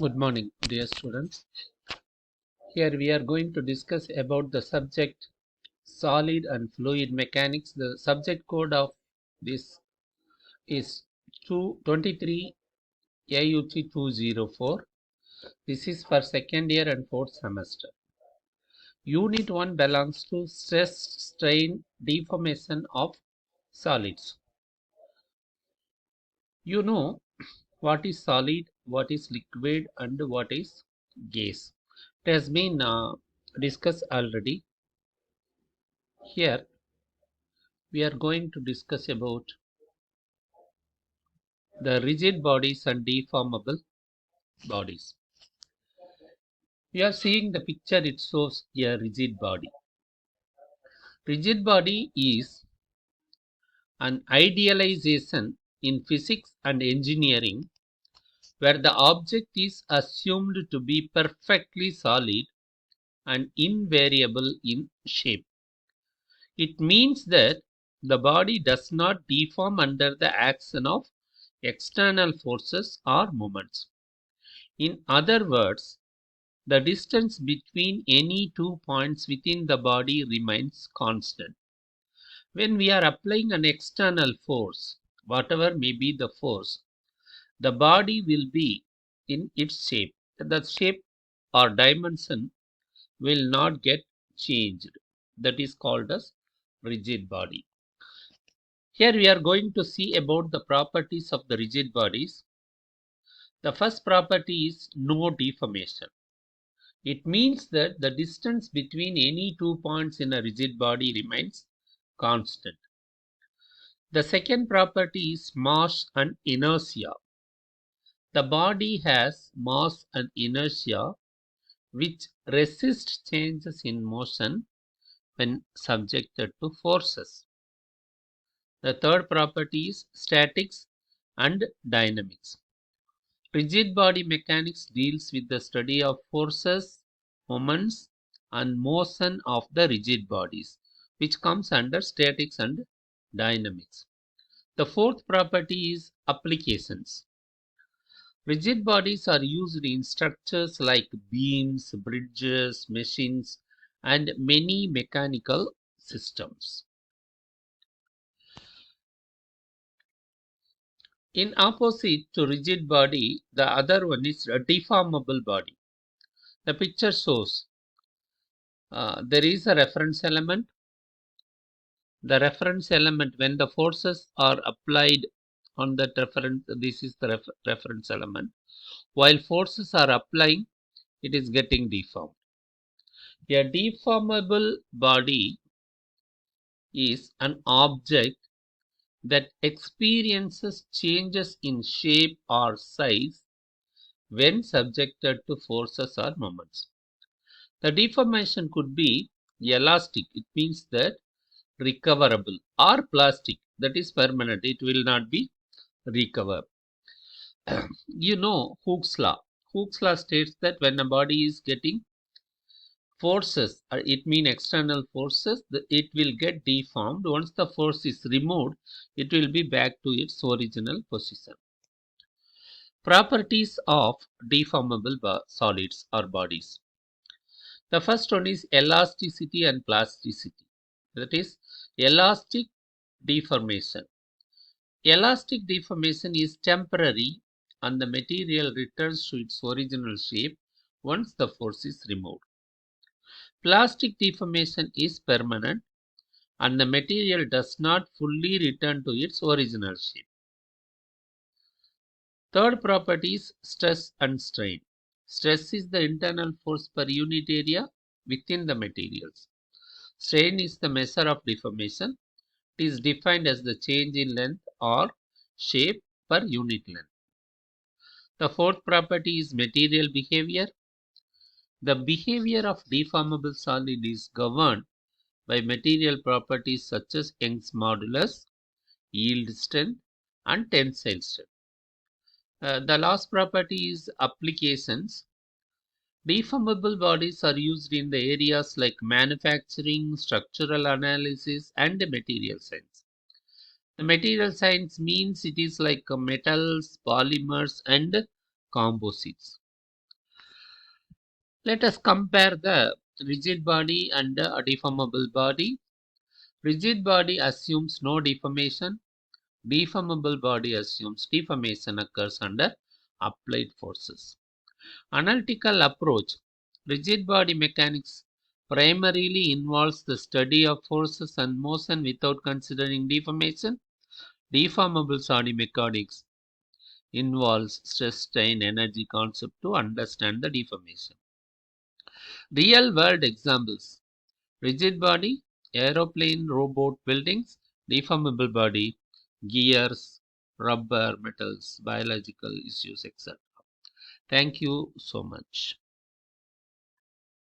Good morning, dear students. Here we are going to discuss about the subject solid and fluid mechanics. The subject code of this is 223 AUT 204. This is for second year and fourth semester. Unit 1 belongs to stress, strain, deformation of solids. You know what is solid, what is liquid, and what is gas. It has been discussed already. Here we are going to discuss about the rigid bodies and deformable bodies. We are seeing the picture, it shows a rigid body. Rigid body is an idealization in physics and engineering where the object is assumed to be perfectly solid and invariable in shape. It means that the body does not deform under the action of external forces or moments. In other words, the distance between any 2 points within the body remains constant. When we are applying an external force, whatever may be the force, the body will be in its shape. The shape or dimension will not get changed. That is called as rigid body. Here we are going to see about the properties of the rigid bodies. The first property is no deformation. It means that the distance between any 2 points in a rigid body remains constant. The second property is mass and inertia. The body has mass and inertia which resist changes in motion when subjected to forces. The third property is statics and dynamics. Rigid body mechanics deals with the study of forces, moments, and motion of the rigid bodies, which comes under statics and dynamics. The fourth property is applications. Rigid bodies are used in structures like beams, bridges, machines, and many mechanical systems. In opposite to rigid body, the other one is a deformable body. The picture shows there is a reference element. The reference element, when the forces are applied on that reference, this is the reference element. While forces are applying, it is getting deformed. A deformable body is an object that experiences changes in shape or size when subjected to forces or moments. The deformation could be elastic, it means that recoverable, or plastic, that is permanent, it will not be recovered. You know Hooke's law. Hooke's law states that when a body is getting forces, it means external forces, it will get deformed. Once the force is removed, it will be back to its original position. Properties of deformable solids or bodies. The first one is elasticity and plasticity. That is elastic deformation. Elastic deformation is temporary and the material returns to its original shape once the force is removed. Plastic deformation is permanent and the material does not fully return to its original shape. Third property is stress and strain. Stress is the internal force per unit area within the materials. Strain is the measure of deformation. It is defined as the change in length or shape per unit length. The fourth property is material behavior. The behavior of deformable solid is governed by material properties such as Young's modulus, yield strength, and tensile strength. The last property is applications. Deformable bodies are used in the areas like manufacturing, structural analysis, and material science. The material science means it is like metals, polymers, and composites. Let us compare the rigid body and the deformable body. Rigid body assumes no deformation. Deformable body assumes deformation occurs under applied forces. Analytical approach. Rigid body mechanics primarily involves the study of forces and motion without considering deformation. Deformable body mechanics involves stress strain energy concept to understand the deformation. Real world examples: rigid body, aeroplane, robot, buildings; deformable body, gears, rubber, metals, biological issues, etc. Thank you so much.